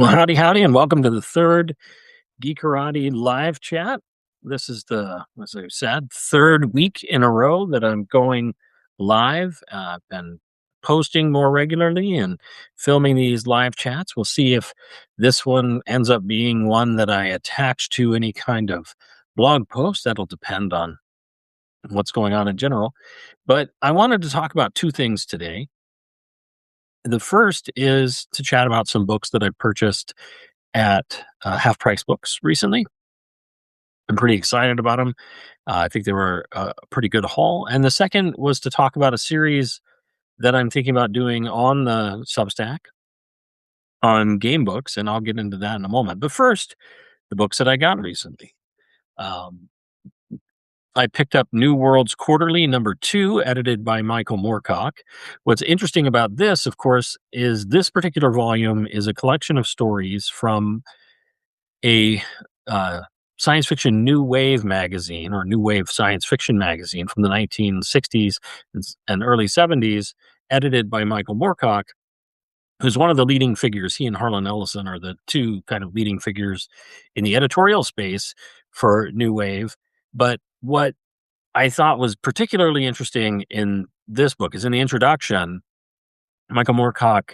Well, howdy, howdy, and welcome to the third Geekarati live chat. This is as I said, third week in a row that I'm going live. I've been posting more regularly and filming these live chats. We'll see if this one ends up being one that I attach to any kind of blog post. That'll depend on what's going on in general. But I wanted to talk about two things today. The first is to chat about some books that I purchased at Half Price Books recently. I'm pretty excited about them. I think they were a pretty good haul. And the second was to talk about a series that I'm thinking about doing on the Substack on Gamebooks, and I'll get into that in a moment. But first, the books that I got recently. Um, I picked up New Worlds Quarterly #2, edited by Michael Moorcock. What's interesting about this, of course, is this particular volume is a collection of stories from a uh, science fiction new wave magazine, or new wave science fiction magazine from the 1960s and early 70s, edited by Michael Moorcock, who's one of the leading figures. He and Harlan Ellison are the two kind of leading figures in the editorial space for new wave. But what I thought was particularly interesting in this book is in the introduction, Michael Moorcock,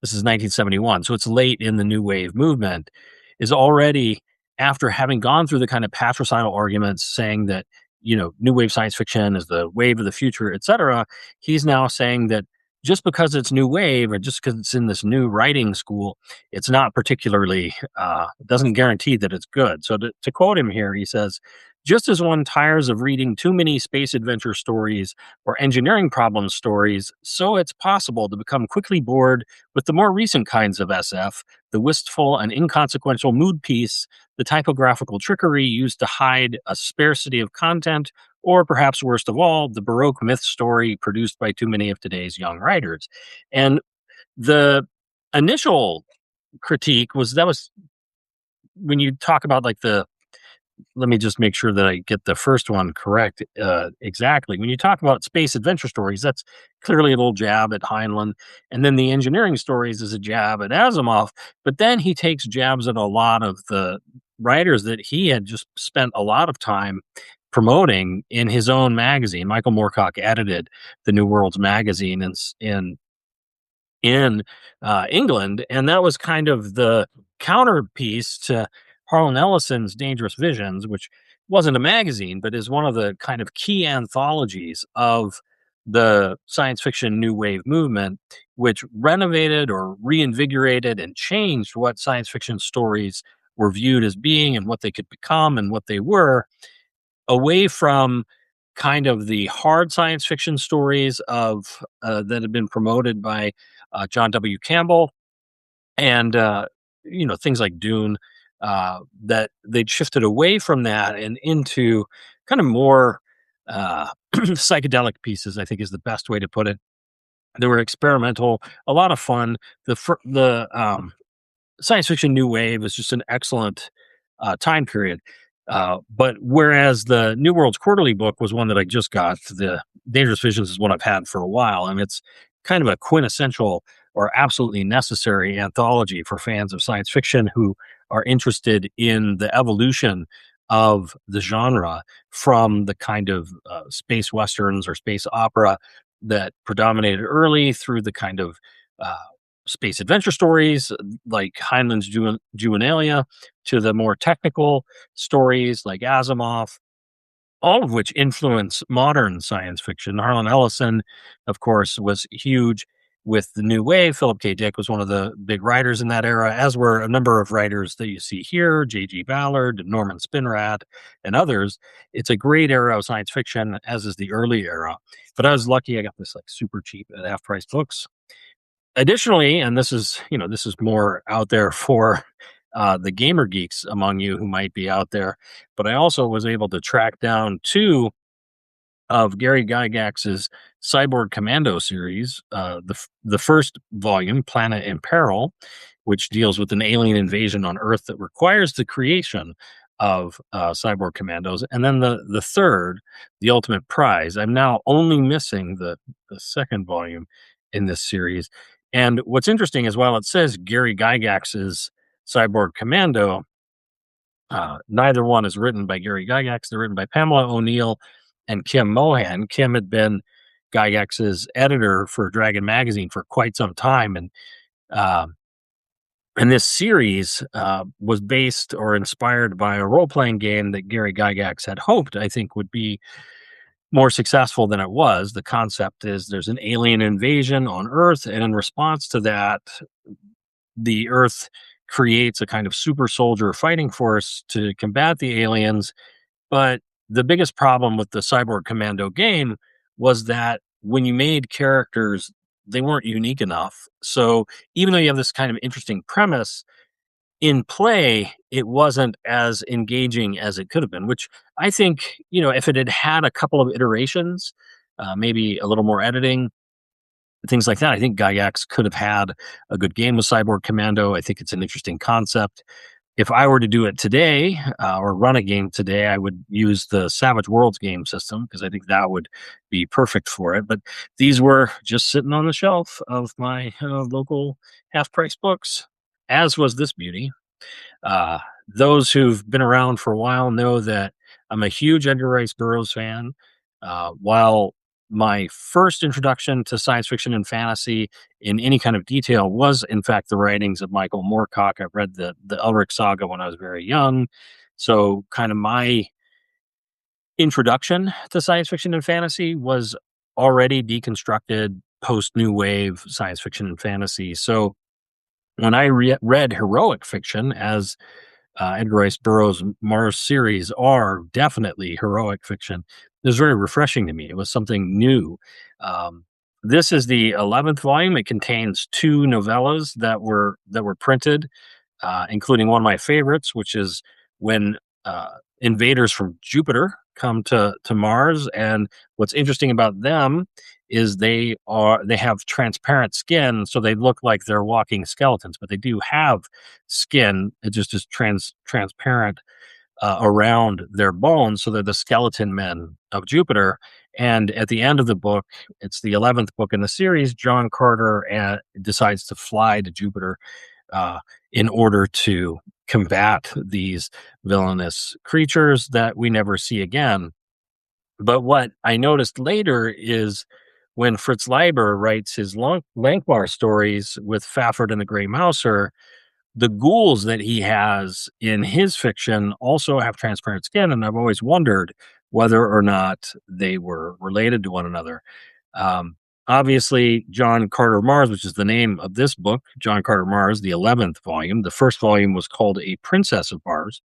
this is 1971, so it's late in the new wave movement, is already, after having gone through the kind of patricidal arguments saying that, new wave science fiction is the wave of the future, etc., he's now saying that just because it's new wave or just because it's in this new writing school, it's not particularly, doesn't guarantee that it's good. So to quote him here, he says, just as one tires of reading too many space adventure stories or engineering problem stories, so it's possible to become quickly bored with the more recent kinds of SF, the wistful and inconsequential mood piece, the typographical trickery used to hide a sparsity of content, or perhaps worst of all, the Baroque myth story produced by too many of today's young writers. And the initial critique was when you talk about like let me just make sure that I get the first one correct exactly. When you talk about space adventure stories, that's clearly a little jab at Heinlein. And then the engineering stories is a jab at Asimov. But then he takes jabs at a lot of the writers that he had just spent a lot of time promoting in his own magazine. Michael Moorcock edited the New Worlds magazine in England, and that was kind of the counterpiece to Harlan Ellison's Dangerous Visions, which wasn't a magazine, but is one of the kind of key anthologies of the science fiction new wave movement, which renovated or reinvigorated and changed what science fiction stories were viewed as being and what they could become and what they were, away from kind of the hard science fiction stories of that had been promoted by John W. Campbell and things like Dune, that they'd shifted away from that and into kind of more psychedelic pieces, I think is the best way to put it. They were experimental, a lot of fun. The science fiction new wave is just an excellent time period. But whereas the New Worlds Quarterly book was one that I just got, the Dangerous Visions is one I've had for a while, and it's kind of a quintessential or absolutely necessary anthology for fans of science fiction who are interested in the evolution of the genre from the kind of space westerns or space opera that predominated early through the kind of uh, space adventure stories like Heinlein's Juvenalia to the more technical stories like Asimov, all of which influence modern science fiction. Harlan Ellison, of course, was huge with the new wave. Philip K. Dick was one of the big writers in that era, as were a number of writers that you see here, J.G. Ballard, Norman Spinrad, and others. It's a great era of science fiction, as is the early era. But I was lucky I got this like super cheap at Half Price Books. Additionally, and this is more out there for the gamer geeks among you who might be out there, but I also was able to track down two of Gary Gygax's Cyborg Commando series. The first volume, Planet in Peril, which deals with an alien invasion on Earth that requires the creation of cyborg commandos, and then the third, The Ultimate Prize. I'm now only missing the second volume in this series. And what's interesting is, while it says Gary Gygax's Cyborg Commando, neither one is written by Gary Gygax. They're written by Pamela O'Neill and Kim Mohan. Kim had been Gygax's editor for Dragon Magazine for quite some time, um, and this series was based or inspired by a role playing game that Gary Gygax had hoped, I think, would be more successful than it was. The concept is there's an alien invasion on Earth, and in response to that, the Earth creates a kind of super soldier fighting force to combat the aliens. But the biggest problem with the Cyborg Commando game was that when you made characters, they weren't unique enough. So even though you have this kind of interesting premise, in play, it wasn't as engaging as it could have been, which I think, if it had had a couple of iterations, maybe a little more editing, things like that, I think Gygax could have had a good game with Cyborg Commando. I think it's an interesting concept. If I were to do it today, or run a game today, I would use the Savage Worlds game system because I think that would be perfect for it. But these were just sitting on the shelf of my local half price books, as was this beauty. Uh, those who've been around for a while know that I'm a huge Edgar Rice Burroughs fan. While my first introduction to science fiction and fantasy in any kind of detail was, in fact, the writings of Michael Moorcock. I read the Elric saga when I was very young. So, kind of my introduction to science fiction and fantasy was already deconstructed post New Wave science fiction and fantasy. So, when I read heroic fiction, as Edgar Rice Burroughs' Mars series are definitely heroic fiction, it was very refreshing to me. It was something new. Um, this is the 11th volume. It contains two novellas that were printed, including one of my favorites, which is when invaders from Jupiter come to Mars. And what's interesting about them is they have transparent skin, so they look like they're walking skeletons, but they do have skin. It just is transparent around their bones, so they're the skeleton men of Jupiter. And at the end of the book, it's the 11th book in the series. John Carter decides to fly to Jupiter uh, in order to combat these villainous creatures that we never see again. But what I noticed later is when Fritz Leiber writes his Lankmar stories with Fafford and the Grey Mouser, the ghouls that he has in his fiction also have transparent skin, and I've always wondered whether or not they were related to one another. Um, Obviously, John Carter Mars, which is the name of this book, John Carter Mars, the 11th volume. The first volume was called A Princess of Mars,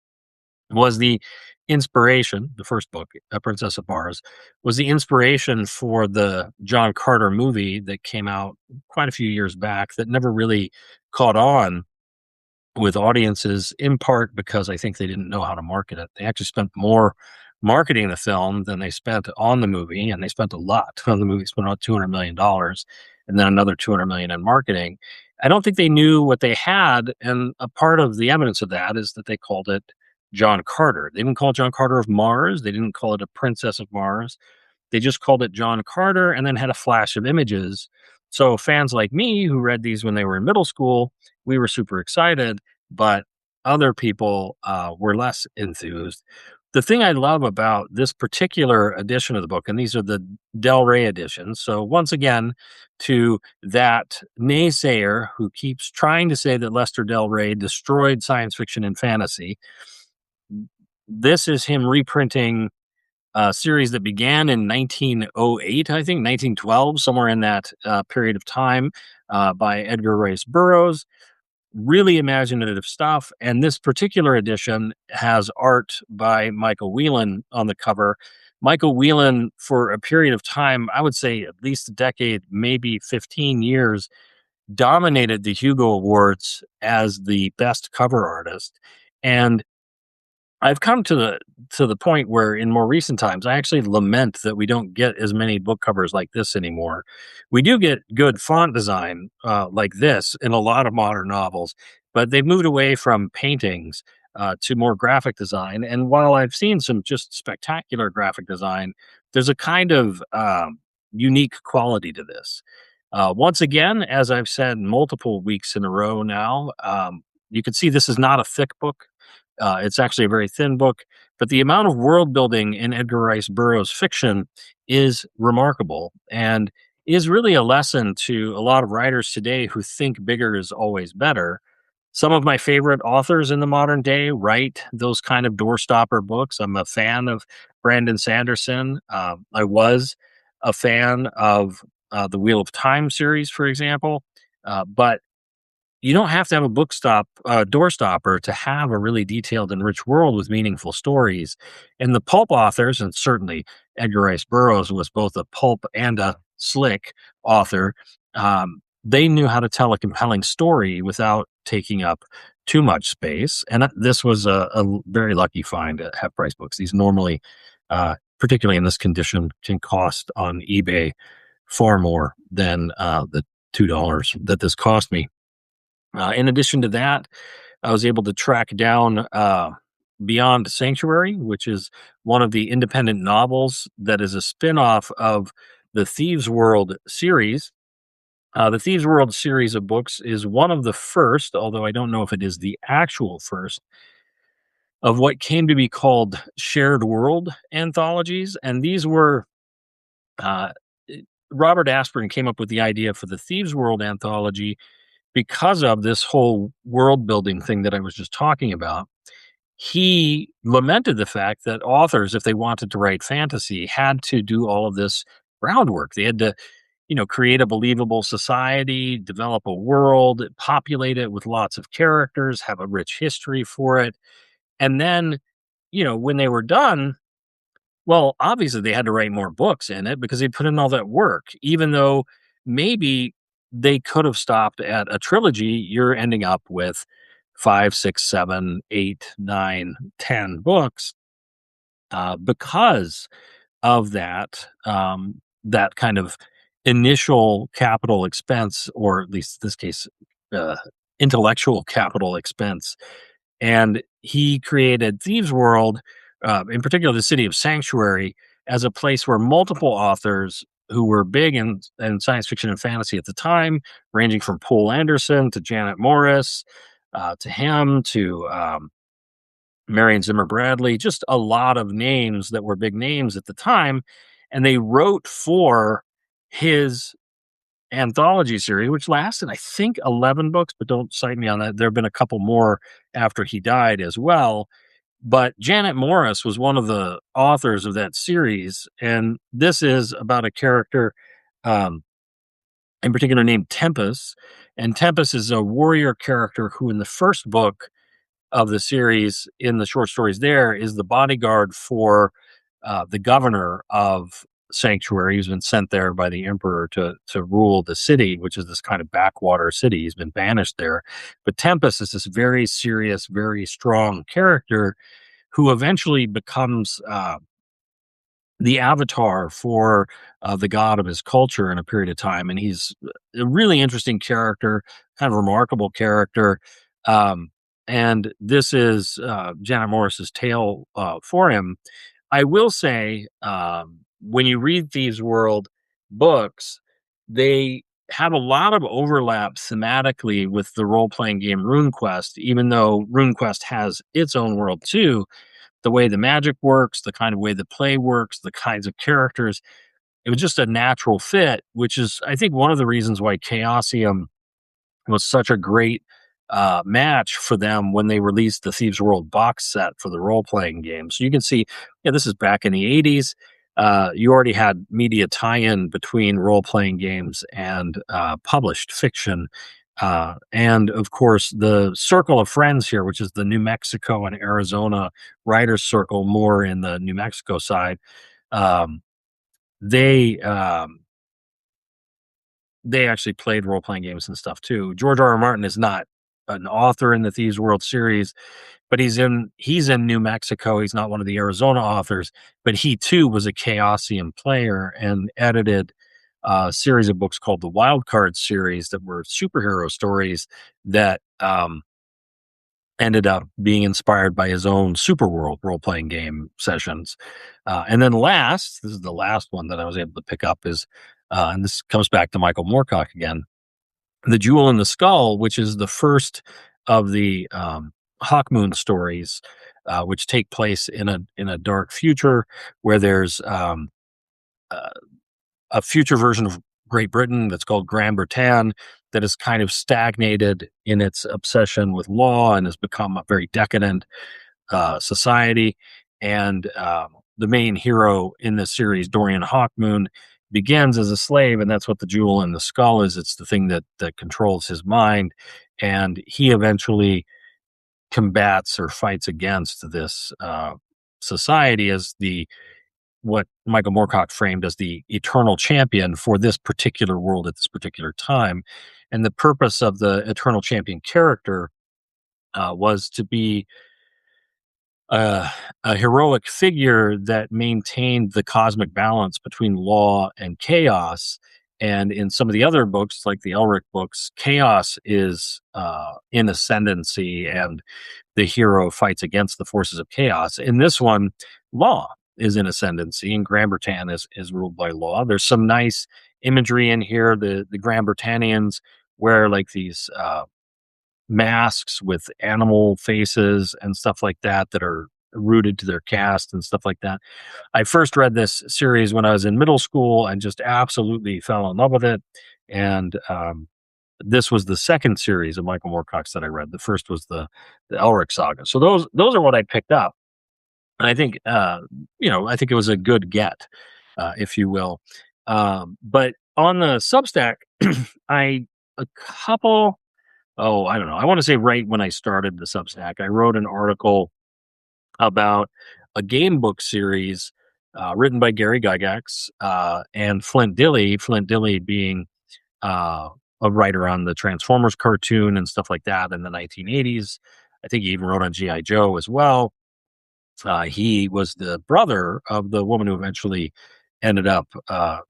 was the inspiration. The first book, A Princess of Mars, was the inspiration for the John Carter movie that came out quite a few years back that never really caught on with audiences, in part because I think they didn't know how to market it. They actually spent more marketing the film than they spent on the movie, and they spent a lot on the movie. Spent about $200 million, and then another $200 million in marketing. I don't think they knew what they had, and a part of the evidence of that is that they called it John Carter. They didn't call it John Carter of Mars. They didn't call it a Princess of Mars. They just called it John Carter and then had a flash of images. So fans like me who read these when they were in middle school, we were super excited, but other people were less enthused. The thing I love about this particular edition of the book, and these are the Del Rey editions. So once again, to that naysayer who keeps trying to say that Lester Del Rey destroyed science fiction and fantasy, this is him reprinting a series that began in 1908, I think, 1912, somewhere in that period of time, by Edgar Rice Burroughs. Really imaginative stuff. And this particular edition has art by Michael Whelan on the cover. Michael Whelan, for a period of time, I would say at least a decade, maybe 15 years, dominated the Hugo Awards as the best cover artist. And I've come to the point where in more recent times, I actually lament that we don't get as many book covers like this anymore. We do get good font design like this in a lot of modern novels, but they've moved away from paintings to more graphic design. And while I've seen some just spectacular graphic design, there's a kind of unique quality to this. Once again, as I've said multiple weeks in a row now, You can see this is not a thick book. It's actually a very thin book, but the amount of world building in Edgar Rice Burroughs' fiction is remarkable and is really a lesson to a lot of writers today who think bigger is always better. Some of my favorite authors in the modern day write those kind of doorstopper books. I'm a fan of Brandon Sanderson. I was a fan of the Wheel of Time series, for example. But you don't have to have a doorstopper to have a really detailed and rich world with meaningful stories. And the pulp authors, and certainly Edgar Rice Burroughs was both a pulp and a slick author. They knew how to tell a compelling story without taking up too much space. And this was a very lucky find at Half Price Books. These normally, particularly in this condition, can cost on eBay far more than the $2 that this cost me. In addition to that, I was able to track down Beyond Sanctuary, which is one of the independent novels that is a spin-off of the Thieves World series. The Thieves World series of books is one of the first, although I don't know if it is the actual first, of what came to be called shared world anthologies. And these were uh, Robert Asprin came up with the idea for the Thieves World anthology because of this whole world building thing that I was just talking about. He lamented the fact that authors, if they wanted to write fantasy, had to do all of this groundwork. They had to, create a believable society, develop a world, populate it with lots of characters, have a rich history for it. And then, when they were done, well, obviously they had to write more books in it because they put in all that work, even though maybe they could have stopped at a trilogy. You're ending up with 5, 6, 7, 8, 9, 10 books because of that kind of initial capital expense, or at least in this case, uh, intellectual capital expense. And he created Thieves World, in particular the city of Sanctuary, as a place where multiple authors who were big in science fiction and fantasy at the time, ranging from Poul Anderson to Janet Morris, to him to Marion Zimmer Bradley, just a lot of names that were big names at the time. And they wrote for his anthology series, which lasted, I think, 11 books, but don't cite me on that. There have been a couple more after he died as well. But Janet Morris was one of the authors of that series. And this is about a character um, in particular named Tempest. And Tempest is a warrior character who, in the first book of the series, in the short stories there, is the bodyguard for the governor of Sanctuary. He's been sent there by the emperor to rule the city, which is this kind of backwater city. He's been banished there. But Tempest is this very serious, very strong character who eventually becomes the avatar for the god of his culture in a period of time. And he's a really interesting character, kind of remarkable character. Um, and this is Janet Morris's tale for him. I will say, when you read Thieves World books, they have a lot of overlap thematically with the role playing game RuneQuest, even though RuneQuest has its own world too. The way the magic works, the kind of way the play works, the kinds of characters, it was just a natural fit, which is, I think, one of the reasons why Chaosium was such a great match for them when they released the Thieves World box set for the role playing game. So you can see, yeah, this is back in the 80s. You already had media tie in between role playing games and published fiction. And of course, the circle of friends here, which is the New Mexico and Arizona writers' circle, more in the New Mexico side, um, they they actually played role playing games and stuff too. George R. R. Martin is not an author in the Thieves World series, but he's in New Mexico. He's not one of the Arizona authors, but he too was a Chaosium player and edited a series of books called the Wild Card series that were superhero stories that ended up being inspired by his own Superworld role playing game sessions. And then this is the last one that I was able to pick up is, and this comes back to Michael Moorcock again, The Jewel in the Skull, which is the first of the Hawkmoon stories, which take place in a dark future where there's uh, a future version of Great Britain that's called Grand Britain that is kind of stagnated in its obsession with law and has become a very decadent society. And the main hero in this series, Dorian Hawkmoon, begins as a slave, and that's what the jewel in the skull is. It's the thing that controls his mind, and he eventually combats or fights against this society as the what Michael Moorcock framed as the eternal champion for this particular world at this particular time. And the purpose of the eternal champion character was to be uh, a heroic figure that maintained the cosmic balance between law and chaos. And in some of the other books, like the Elric books, chaos is in ascendancy, and the hero fights against the forces of chaos. In this one, law is in ascendancy, and Grand Britain is ruled by law. There's some nice imagery in here. The Grand Britannians wear like these masks with animal faces and stuff like that are rooted to their caste and stuff like that. I first read this series when I was in middle school and just absolutely fell in love with it. And this was the second series of Michael Moorcock's that I read. The first was the Elric saga. So those are what I picked up. And I think I think it was a good get, if you will. But on the Substack, I a couple I don't know. I want to say right when I started the Substack, I wrote an article about a game book series written by Gary Gygax and Flint Dille. Flint Dille being a writer on the Transformers cartoon and stuff like that in the 1980s. I think he even wrote on G.I. Joe as well. He was the brother of the woman who eventually ended up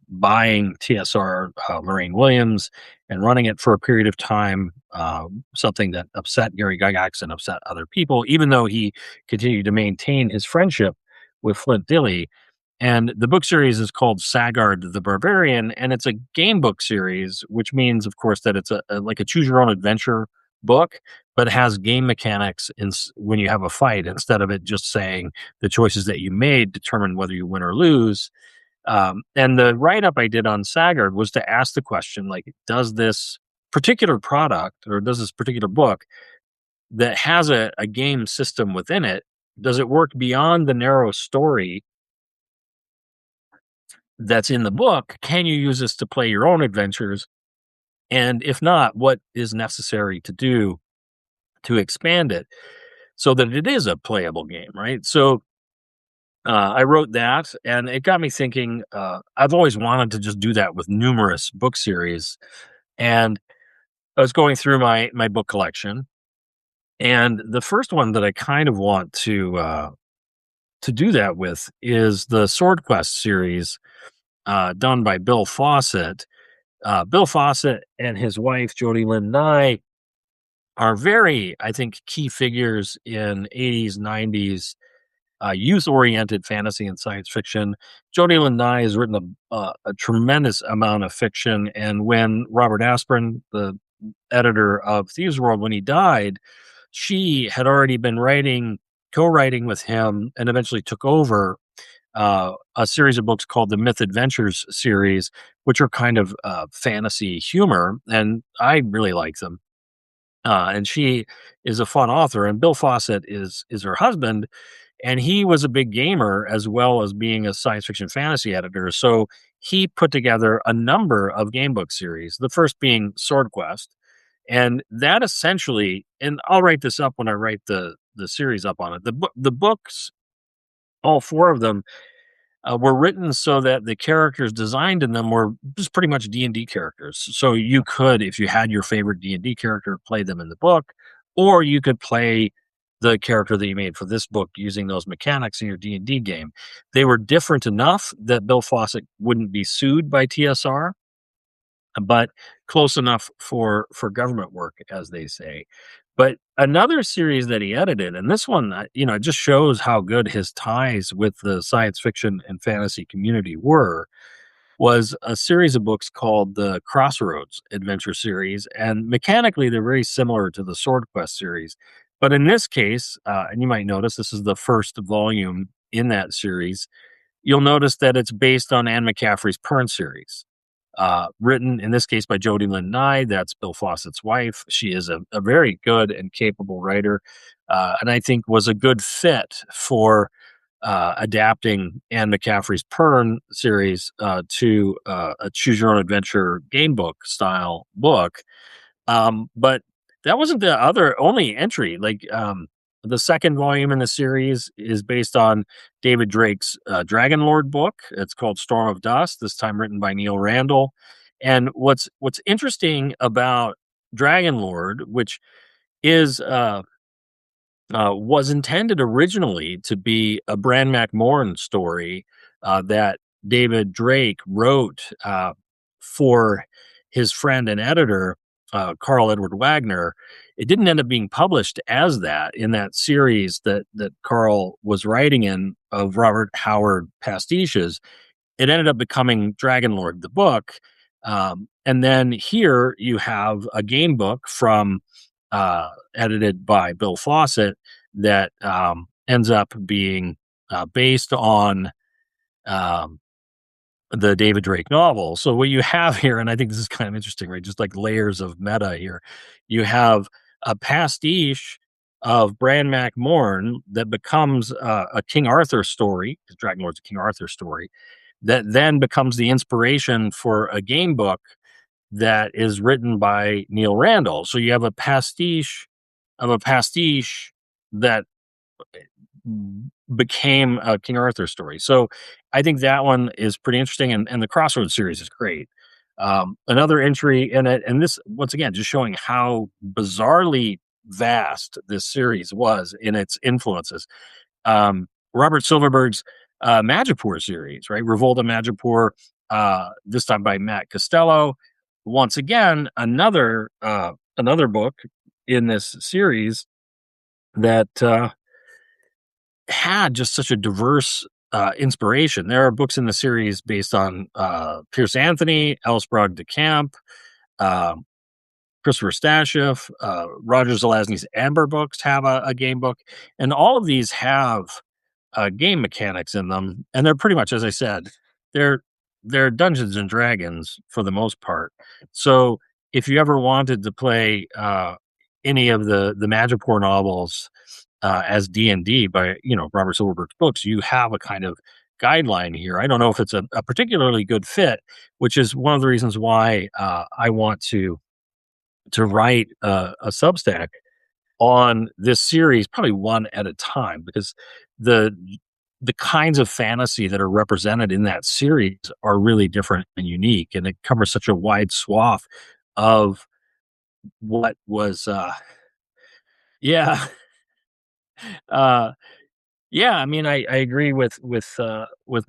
buying TSR, Lorraine Williams, and running it for a period of time, something that upset Gary Gygax and upset other people, even though he continued to maintain his friendship with Flint Dille. And the book series is called Sagard the Barbarian, and it's a game book series, which means, of course, that it's like a choose your own adventure book, but it has game mechanics when you have a fight, instead of it just saying the choices that you made determine whether you win or lose. And the write up I did on Sagard was to ask the question, like, does this particular product or does this particular book that has a game system within it, does it work beyond the narrow story that's in the book? Can you use this to play your own adventures? And if not, what is necessary to do to expand it so that it is a playable game, right? So I wrote that, and it got me thinking. I've always wanted to just do that with numerous book series, and I was going through my book collection, and the first one that I kind of want to do that with is the Sword Quest series, done by Bill Fawcett. Bill Fawcett and his wife Jody Lynn Nye are very, I think, key figures in 80s, 90s youth-oriented fantasy and science fiction. Jody Lynn Nye has written a tremendous amount of fiction, and when Robert Asprin, the editor of Thieves World, when he died, she had already been co-writing with him, and eventually took over a series of books called the Myth Adventures series, which are kind of fantasy humor, and I really like them. And she is a fun author, and Bill Fawcett is her husband, and he was a big gamer as well as being a science fiction fantasy editor. So he put together a number of game book series, the first being Sword Quest. And that essentially, and I'll write this up when I write the series up on it. The books, all four of them, were written so that the characters designed in them were just pretty much D&D characters. So you could, if you had your favorite D&D character, play them in the book, or you could play the character that you made for this book using those mechanics in your D&D game. They were different enough that Bill Fawcett wouldn't be sued by TSR, but close enough for government work, as they say. But another series that he edited, and this one, it just shows how good his ties with the science fiction and fantasy community were, was a series of books called the Crossroads Adventure Series, and mechanically, they're very similar to the Sword Quest series. But in this case, and you might notice this is the first volume in that series, you'll notice that it's based on Anne McCaffrey's Pern series, written in this case by Jody Lynn Nye. That's Bill Fawcett's wife. She is a very good and capable writer, and I think was a good fit for adapting Anne McCaffrey's Pern series to a choose your own adventure game book style book. But that wasn't the other only entry. The second volume in the series is based on David Drake's Dragon Lord book. It's called Storm of Dust. This time written by Neil Randall. And what's interesting about Dragon Lord, which is was intended originally to be a Bran McMorn story that David Drake wrote for his friend and editor, Carl Edward Wagner. It didn't end up being published as that in that series that Carl was writing in of Robert Howard pastiches. It ended up becoming Dragon Lord, the book. And then here you have a game book from edited by Bill Fawcett that ends up being based on um, the David Drake novel. So what you have here, and I think this is kind of interesting, right? Just like layers of meta here. You have a pastiche of Bran McMorn that becomes a King Arthur story, because Dragon Lord's a King Arthur story, that then becomes the inspiration for a game book that is written by Neil Randall. So you have a pastiche of a pastiche that became a King Arthur story. So I think that one is pretty interesting, and the Crossroads series is great. Another entry in it, and this once again just showing how bizarrely vast this series was in its influences. Robert Silverberg's Madripoor series, right? Revolt of Madripoor, this time by Matt Costello. Once again, another book in this series that had just such a diverse inspiration. There are books in the series based on Pierce Anthony, Elsbrog de Camp, uh, Christopher Stasheff, Roger Zelazny's Amber books have a game book, and all of these have game mechanics in them, and they're pretty much, as I said, they're they're Dungeons and Dragons for the most part. So if you ever wanted to play any of the Madripoor novels as D&D by Robert Silverberg's books, you have a kind of guideline here. I don't know if it's a particularly good fit, which is one of the reasons why I want to write a Substack on this series, probably one at a time, because the the kinds of fantasy that are represented in that series are really different and unique, and it covers such a wide swath of what was yeah uh yeah, I mean, I agree with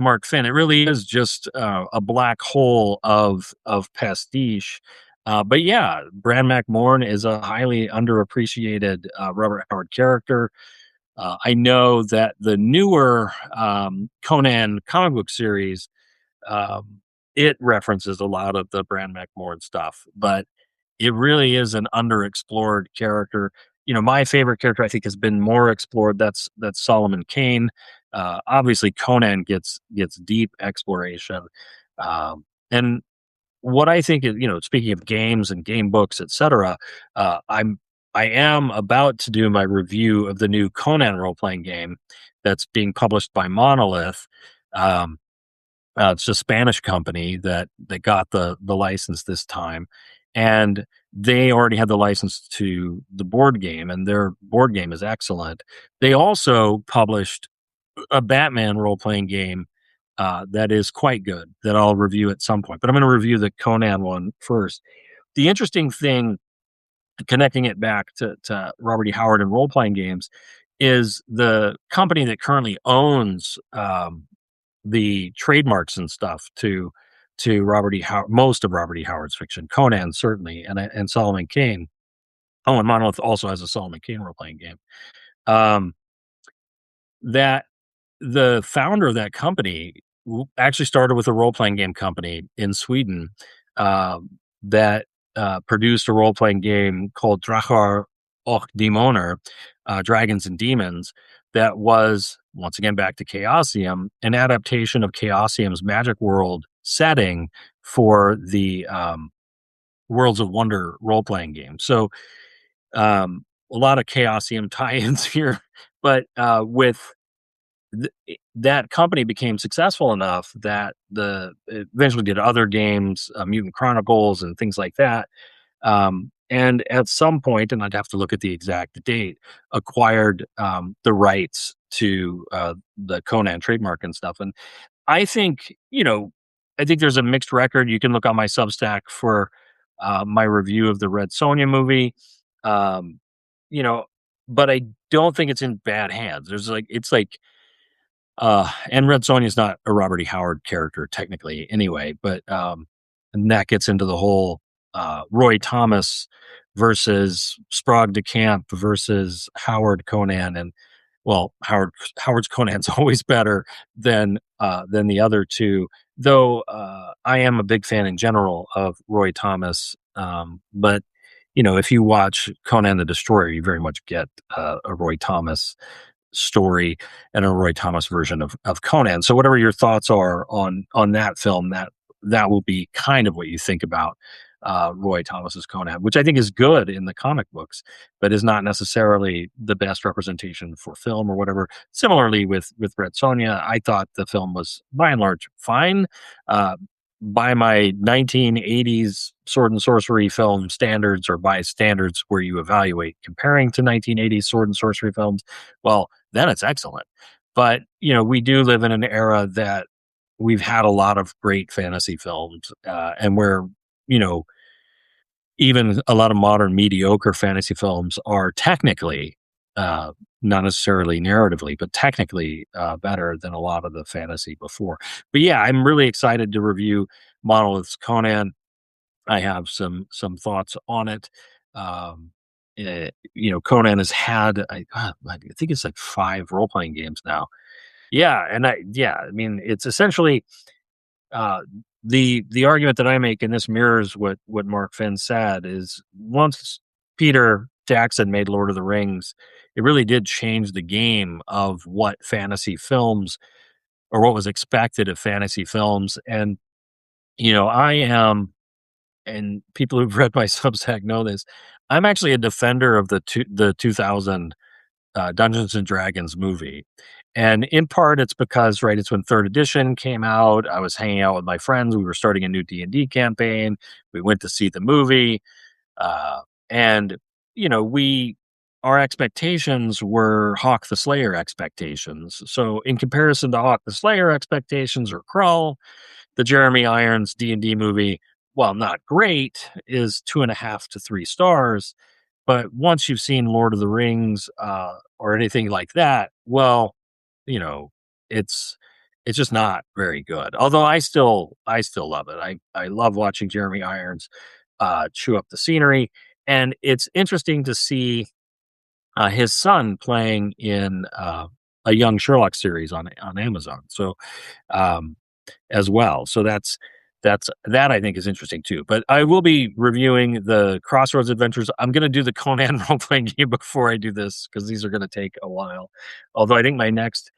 Mark Finn. It really is just a black hole of pastiche. But yeah, Bran McMorn is a highly underappreciated Robert Howard character. I know that the newer Conan comic book series, um, it references a lot of the Bran McMorn stuff, but it really is an underexplored character. My favorite character I think has been more explored. That's Solomon Kane. Obviously, Conan gets deep exploration, and what I think is, speaking of games and game books, etc. I am about to do my review of the new Conan role playing game that's being published by Monolith. Um, it's a Spanish company that got the license this time, and they already had the license to the board game, and their board game is excellent. They also published a Batman role playing game that is quite good that I'll review at some point. But I'm going to review the Conan one first. The interesting thing, connecting it back to Robert E. Howard and role playing games, is the company that currently owns the trademarks and stuff to Robert E. Howard, most of Robert E. Howard's fiction, Conan certainly, and Solomon Kane. Oh, and Monolith also has a Solomon Kane role playing game. Um, that the founder of that company actually started with a role playing game company in Sweden that produced a role playing game called Drakar och Demoner, Dragons and Demons, that was, once again, back to Chaosium, an adaptation of Chaosium's Magic World setting for the Worlds of Wonder role playing game. So, a lot of Chaosium tie ins here, but with that company became successful enough that the it eventually did other games, Mutant Chronicles and things like that. And at some point, and I'd have to look at the exact date, acquired the rights to the Conan trademark and stuff. And I think, I think there's a mixed record. You can look on my Substack for my review of the Red Sonja movie. Um, you know, but I don't think it's in bad hands. It's like and Red Sonja's not a Robert E. Howard character technically anyway, but and that gets into the whole Roy Thomas versus Sprague de Camp versus Howard Conan, and well, Howard's Conan's always better than the other two. Though I am a big fan in general of Roy Thomas, but if you watch Conan the Destroyer, you very much get a Roy Thomas story and a Roy Thomas version of Conan. So whatever your thoughts are on that film, that will be kind of what you think about Roy Thomas's Conan, which I think is good in the comic books, but is not necessarily the best representation for film or whatever. Similarly with Red Sonja, I thought the film was by and large fine. By my 1980s sword and sorcery film standards, or by standards where you evaluate comparing to 1980s sword and sorcery films, well, then it's excellent. But, we do live in an era that we've had a lot of great fantasy films, and where, you know, even a lot of modern mediocre fantasy films are technically, not necessarily narratively, but technically better than a lot of the fantasy before. But yeah, I'm really excited to review Monolith's Conan. I have some thoughts on it. Conan has had I think it's like 5 role playing games now. Yeah, and I mean it's essentially uh, the argument that I make, and this mirrors what Mark Finn said, is once Peter Jackson made Lord of the Rings, it really did change the game of what fantasy films, or what was expected of fantasy films. And I am, and people who've read my Substack know this, I'm actually a defender of the 2000 Dungeons and Dragons movie. And in part, it's because, right, it's when third edition came out. I was hanging out with my friends. We were starting a new D&D campaign. We went to see the movie. Uh, and, our expectations were Hawk the Slayer expectations. So in comparison to Hawk the Slayer expectations or Krull, the Jeremy Irons D&D movie, while not great, is 2.5 to 3 stars. But once you've seen Lord of the Rings or anything like that, well, you know, it's it's just not very good. Although I still love it. I love watching Jeremy Irons chew up the scenery, and it's interesting to see his son playing in a young Sherlock series on Amazon. So um, as well. So that I think is interesting too. But I will be reviewing the Crossroads Adventures. I'm going to do the Conan role playing game before I do this, because these are going to take a while. Although I think my next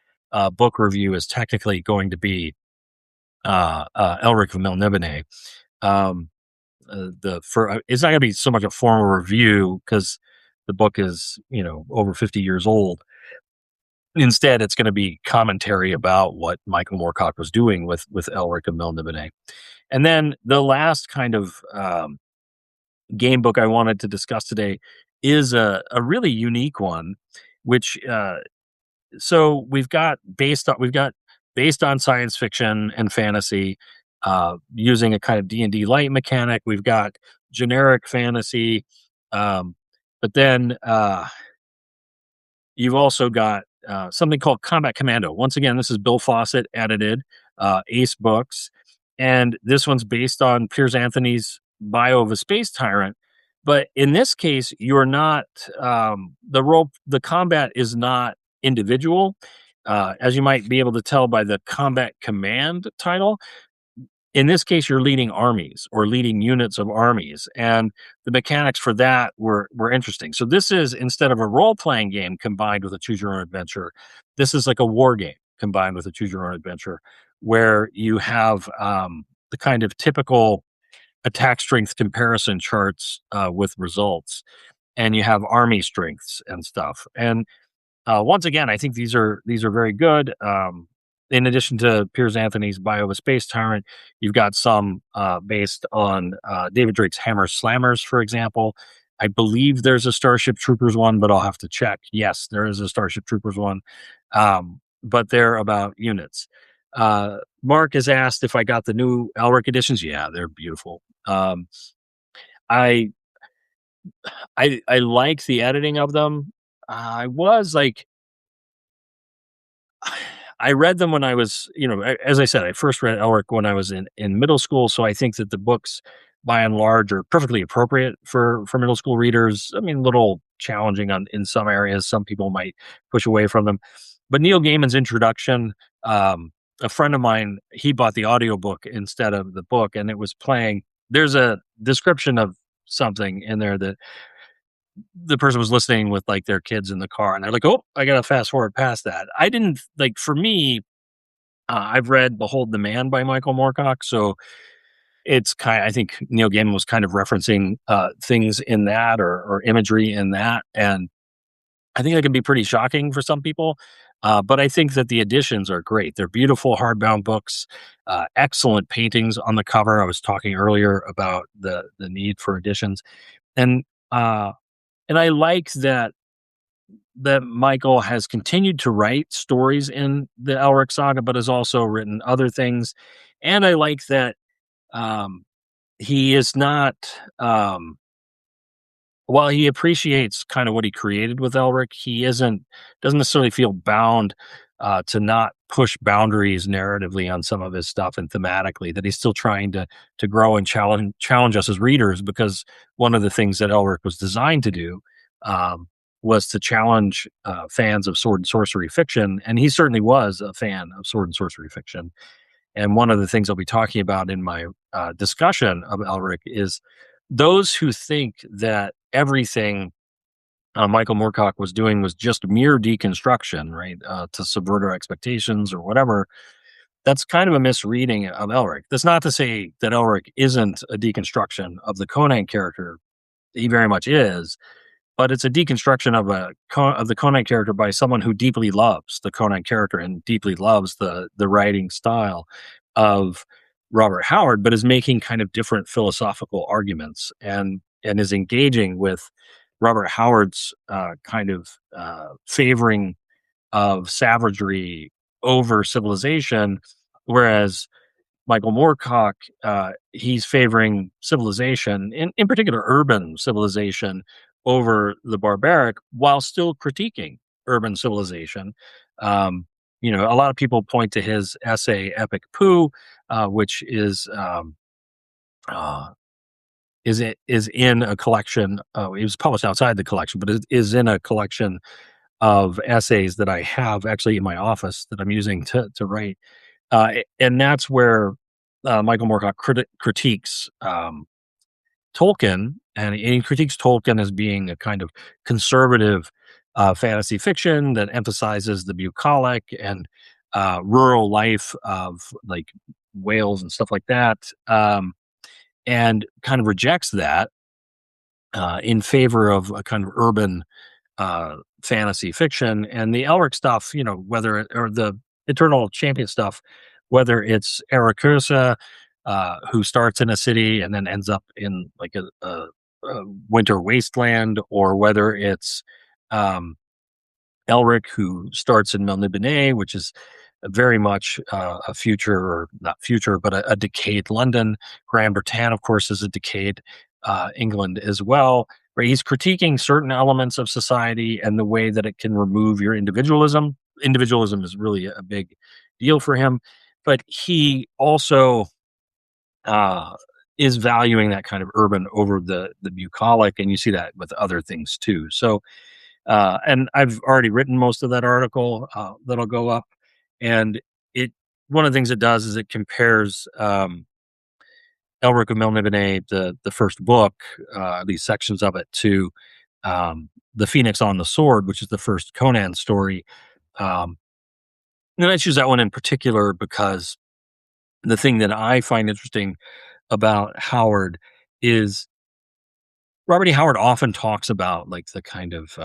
book review is technically going to be Elric of Melniboné. Um, it's not going to be so much a formal review because the book is over 50 years old. Instead, it's going to be commentary about what Michael Moorcock was doing with Elric of Melniboné. And then the last kind of game book I wanted to discuss today is a really unique one, which so we've got based on science fiction and fantasy, using a kind of D&D light mechanic. We've got generic fantasy, but then you've also got something called Combat Commando. Once again, this is Bill Fawcett edited, Ace Books, and this one's based on Piers Anthony's bio of a space tyrant. But in this case, you're not the combat is not individual. as you might be able to tell by the combat command title, in this case, you're leading armies or leading units of armies, and the mechanics for that were interesting. So this is instead of a role playing game combined with a choose your own adventure, this is like a war game combined with a choose your own adventure, where you have the kind of typical attack strength comparison charts with results, and you have army strengths and stuff. And once again, I think these are very good. In addition to Piers Anthony's Bio of a Space Tyrant, you've got some based on David Drake's Hammer Slammers, for example. I believe there's a Starship Troopers one, but I'll have to check. Yes, there is a Starship Troopers one, but they're about units. Mark has asked if I got the new Elric editions. Yeah, they're beautiful. I I like the editing of them. I was like I read them when I was, as I said, I first read Elric when I was in middle school. So I think that the books, by and large, are perfectly appropriate for middle school readers. I mean, a little challenging in some areas. Some people might push away from them. But Neil Gaiman's introduction, a friend of mine, he bought the audiobook instead of the book, and it was playing. There's a description of something in there that the person was listening with like their kids in the car, and they're like, "Oh, I gotta fast forward past that." I didn't like. For me, I've read "Behold the Man" by Michael Moorcock, so it's kind. I think Neil Gaiman was kind of referencing things in that or imagery in that, and I think that can be pretty shocking for some people. But I think that the editions are great. They're beautiful hardbound books, excellent paintings on the cover. I was talking earlier about the need for editions, and uh, and I like that Michael has continued to write stories in the Elric saga, but has also written other things. And I like that um, he is not, while he appreciates kind of what he created with Elric, he doesn't necessarily feel bound to not push boundaries narratively on some of his stuff and thematically. That he's still trying to grow and challenge us as readers, because one of the things that Elric was designed to do um, was to challenge fans of sword and sorcery fiction, and he certainly was a fan of sword and sorcery fiction. And one of the things I'll be talking about in my discussion of Elric is those who think that everything Michael Moorcock was doing was just mere deconstruction, right, to subvert our expectations or whatever. That's kind of a misreading of Elric. That's not to say that Elric isn't a deconstruction of the Conan character. He very much is, but it's a deconstruction of the Conan character by someone who deeply loves the Conan character and deeply loves the writing style of Robert Howard, but is making kind of different philosophical arguments and is engaging with Robert Howard's kind of favoring of savagery over civilization, whereas Michael Moorcock, he's favoring civilization, in particular urban civilization, over the barbaric, while still critiquing urban civilization. Um, a lot of people point to his essay "Epic Pooh," which uh, is in a collection. It was published outside the collection, but it is in a collection of essays that I have actually in my office that I'm using to write. And that's where Michael Moorcock critiques Tolkien, and he critiques Tolkien as being a kind of conservative fantasy fiction that emphasizes the bucolic and rural life of like Wales and stuff like that, and kind of rejects that in favor of a kind of urban fantasy fiction. And the Elric stuff, or the Eternal Champion stuff, whether it's Arakusa, who starts in a city and then ends up in like a winter wasteland, or whether it's um, Elric, who starts in Melniboné, which is very much a future, or not future, but a decayed London. Grand Britain, of course, is a decayed England as well. Right? He's critiquing certain elements of society and the way that it can remove your individualism. Individualism is really a big deal for him, but he also uh, is valuing that kind of urban over the bucolic, and you see that with other things too. So And I've already written most of that article that'll go up. And it one of the things it does is it compares Elric of Melniboné, the first book, these sections of it, to the Phoenix on the Sword, which is the first Conan story. Um, and I choose that one in particular because the thing that I find interesting about Howard is Robert E. Howard often talks about like the kind of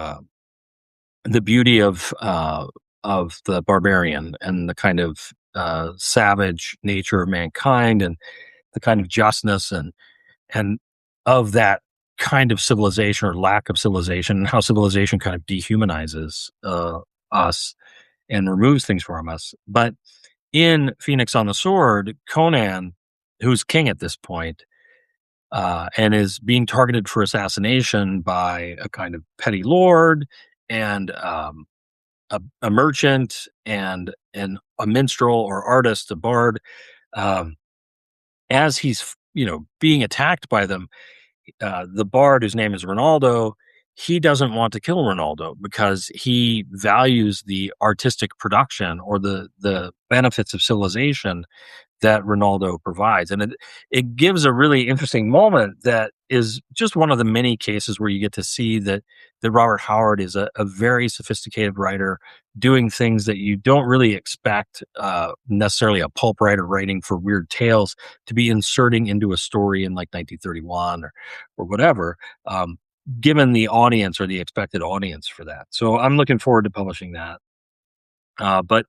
the beauty of the barbarian and the kind of savage nature of mankind and the kind of justness and of that kind of civilization or lack of civilization and how civilization kind of dehumanizes us and removes things from us. But in Phoenix on the Sword, Conan, who's king at this point, and is being targeted for assassination by a kind of petty lord and a merchant and a minstrel or artist, a bard. Um, as he's being attacked by them, the bard, whose name is Ronaldo, he doesn't want to kill Ronaldo because he values the artistic production or the benefits of civilization that Ronaldo provides. And it gives a really interesting moment that is just one of the many cases where you get to see that Robert Howard is a very sophisticated writer doing things that you don't really expect necessarily a pulp writer writing for weird tales to be inserting into a story in like 1931 or whatever, given the audience or the expected audience for that. So I'm looking forward to publishing that. But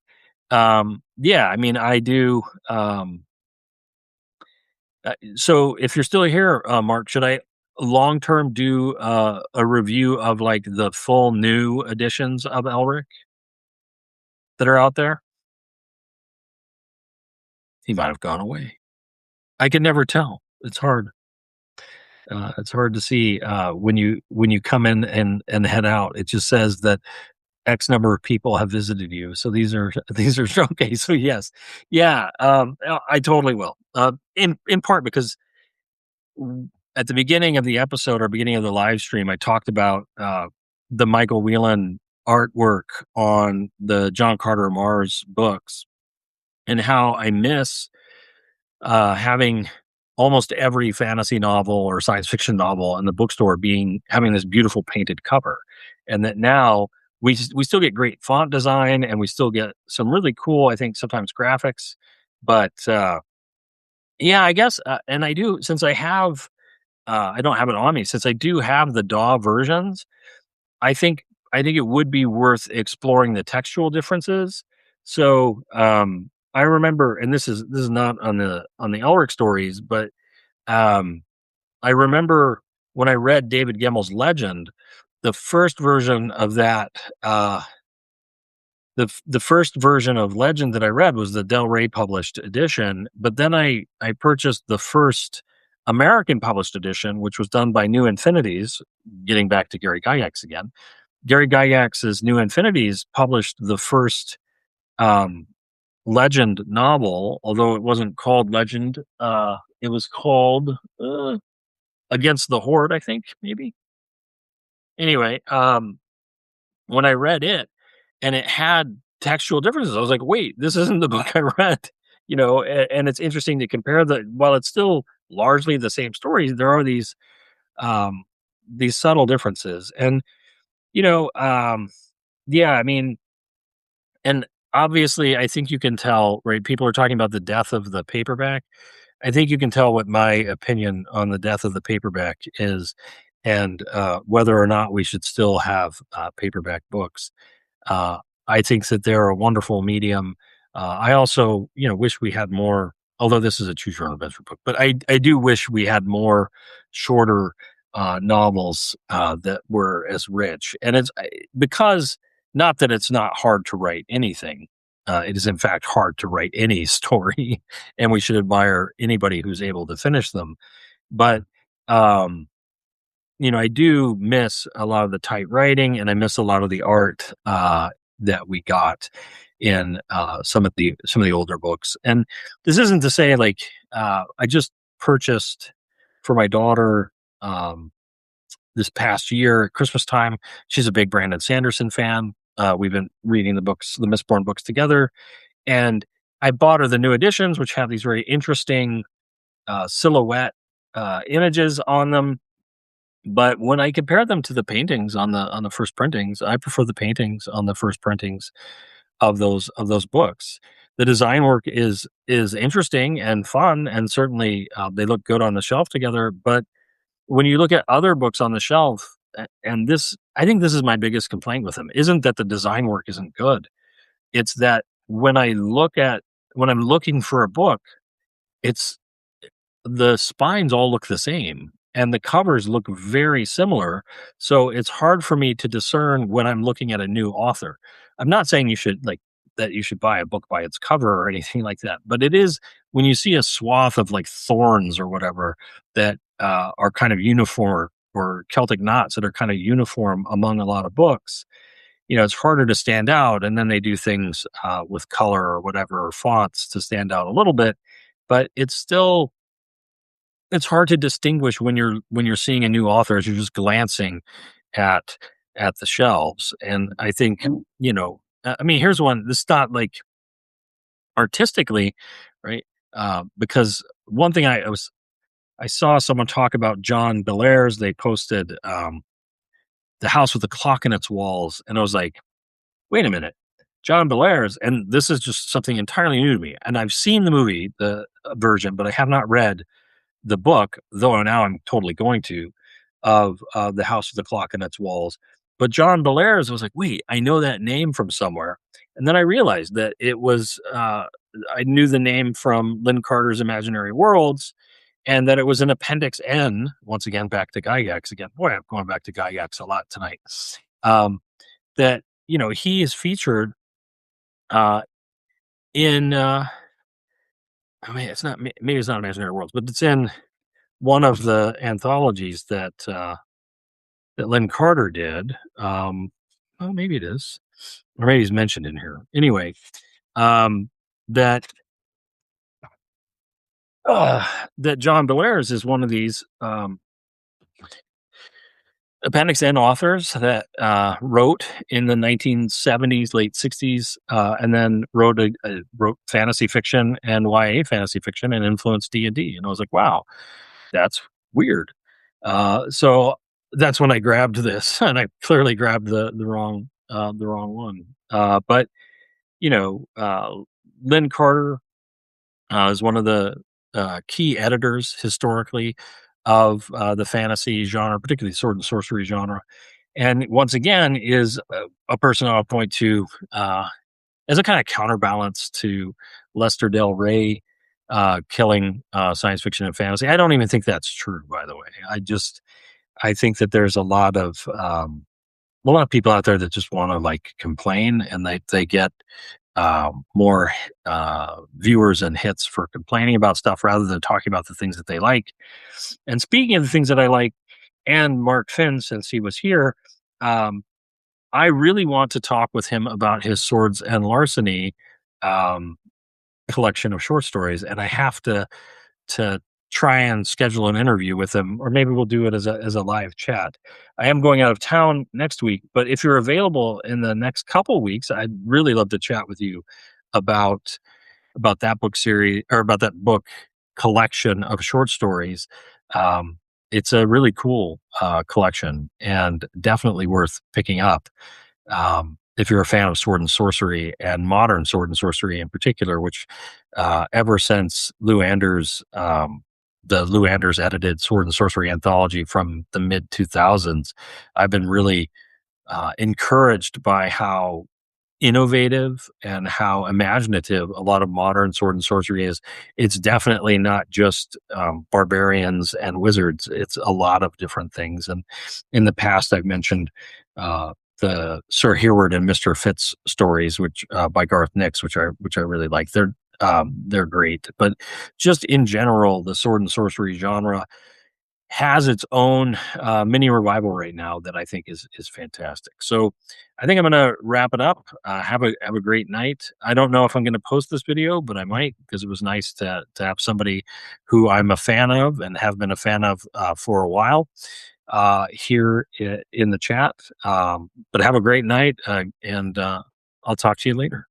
yeah, I mean, I do. So if you're still here, Mark, should I long term do a review of like the full new editions of Elric that are out there? He might have gone away. I can never tell. It's hard. It's hard to see when you come in and head out. It just says that X number of people have visited you. So these are okay. So yes, yeah, I totally will. In part because at the beginning of the episode or beginning of the live stream, I talked about the Michael Whelan artwork on the John Carter Mars books and how I miss having almost every fantasy novel or science fiction novel in the bookstore having this beautiful painted cover, and that now we still get great font design and we still get some really cool, I think sometimes graphics, but yeah, I guess, and I do since I don't have it on me since I do have the DAW versions. I think I think it would be worth exploring the textual differences. So, I remember, and this is not on the Elric stories, but, um, I remember when I read David Gemmell's Legend, the first version of that, the first version of Legend that I read was the Del Rey published edition, but then I purchased the first American published edition, which was done by New Infinities, getting back to Gary Gygax again. Gary Gygax's New Infinities published the first um, Legend novel, although it wasn't called Legend. It was called Against the Horde, I think, maybe. Anyway, when I read it and it had textual differences, I was like, wait, this isn't the book I read. And it's interesting to compare while it's still largely the same stories, there are um, these subtle differences. And, you know, um, yeah, I mean, and obviously, I think you can tell, right? People are talking about the death of the paperback. I think you can tell what my opinion on the death of the paperback is, and whether or not we should still have paperback books. Uh, I think that they're a wonderful medium. I also, wish we had more. Although this is a choose your own adventure book, but I do wish we had more shorter novels that were as rich. And because not that it's not hard to write anything. It is in fact hard to write any story, and we should admire anybody who's able to finish them. But um, I do miss a lot of the tight writing, and I miss a lot of the art that we got in some of the older books. And this isn't to say like I just purchased for my daughter. this past year at Christmas time. She's a big Brandon Sanderson fan. We've been reading the books, the Mistborn books together, and I bought her the new editions, which have these very interesting silhouette images on them. But when I compare them to the paintings on the first printings, I prefer the paintings on the first printings of those books. The design work is interesting and fun, and certainly they look good on the shelf together. But when you look at other books on the shelf, and this, I think this is my biggest complaint with them, isn't that the design work isn't good. It's that when I'm looking for a book, it's the spines all look the same and the covers look very similar. So it's hard for me to discern when I'm looking at a new author. I'm not saying you should like that you should buy a book by its cover or anything like that, but it is when you see a swath of like thorns or whatever that are kind of uniform, or Celtic knots that are kind of uniform among a lot of books, it's harder to stand out. And then they do things with color or whatever, or fonts to stand out a little bit, but it's hard to distinguish when you're seeing a new author as you're just glancing at the shelves. And I think, I mean, here's one. This is not like artistically, right? Because one thing I saw someone talk about John Belair's. They posted the house with the clock in its walls, and I was like, wait a minute. John Belair's, and this is just something entirely new to me. And I've seen the movie, the version, but I have not read the book, though now I'm totally going to, of The House with the Clock in Its Walls. But John Belair's was like, wait, I know that name from somewhere. And then I realized that it was, I knew the name from Lynn Carter's Imaginary Worlds, and that it was an Appendix N, once again, back to Gygax again. Boy, I'm going back to Gygax a lot tonight. That, he is featured in, I mean, it's not, maybe it's not Imaginary Worlds, but it's in one of the anthologies that Lynn Carter did. Well, maybe it is, or maybe he's mentioned in here. Anyway, that that John Belair's is one of these Appendix N authors that wrote in the 1970s, late 60s, and then wrote fantasy fiction and YA fantasy fiction, and influenced D&D. And I was like, wow, that's weird. So that's when I grabbed this, and I clearly grabbed the wrong one. But Lynn Carter is one of the key editors historically of the fantasy genre, particularly sword and sorcery genre, and once again is a person I'll point to as a kind of counterbalance to Lester Del Rey killing science fiction and fantasy. I don't even think that's true, by the way. I think that there's a lot of people out there that just want to like complain, and they get more viewers and hits for complaining about stuff rather than talking about the things that they like. And speaking of the things that I like, and Mark Finn, since he was here, I really want to talk with him about his Swords and Larceny collection of short stories, and I have to try and schedule an interview with him, or maybe we'll do it as a live chat. I am going out of town next week, but if you're available in the next couple weeks, I'd really love to chat with you about that book series, or about that book collection of short stories. It's a really cool collection, and definitely worth picking up if you're a fan of sword and sorcery, and modern sword and sorcery in particular, which ever since Lou Anders, the Lou Anders edited Sword and Sorcery anthology from the mid 2000s, I've been really encouraged by how innovative and how imaginative a lot of modern sword and sorcery is. It's definitely not just barbarians and wizards. It's a lot of different things. And in the past, I've mentioned the Sir Hereward and Mr. Fitz stories, which by Garth Nix, which I really like. They're great. But just in general, the sword and sorcery genre has its own mini revival right now that I think is fantastic. So I think I'm going to wrap it up. Have a great night. I don't know if I'm going to post this video, but I might, because it was nice to have somebody who I'm a fan of and have been a fan of for a while. here in the chat. But have a great night, and I'll talk to you later.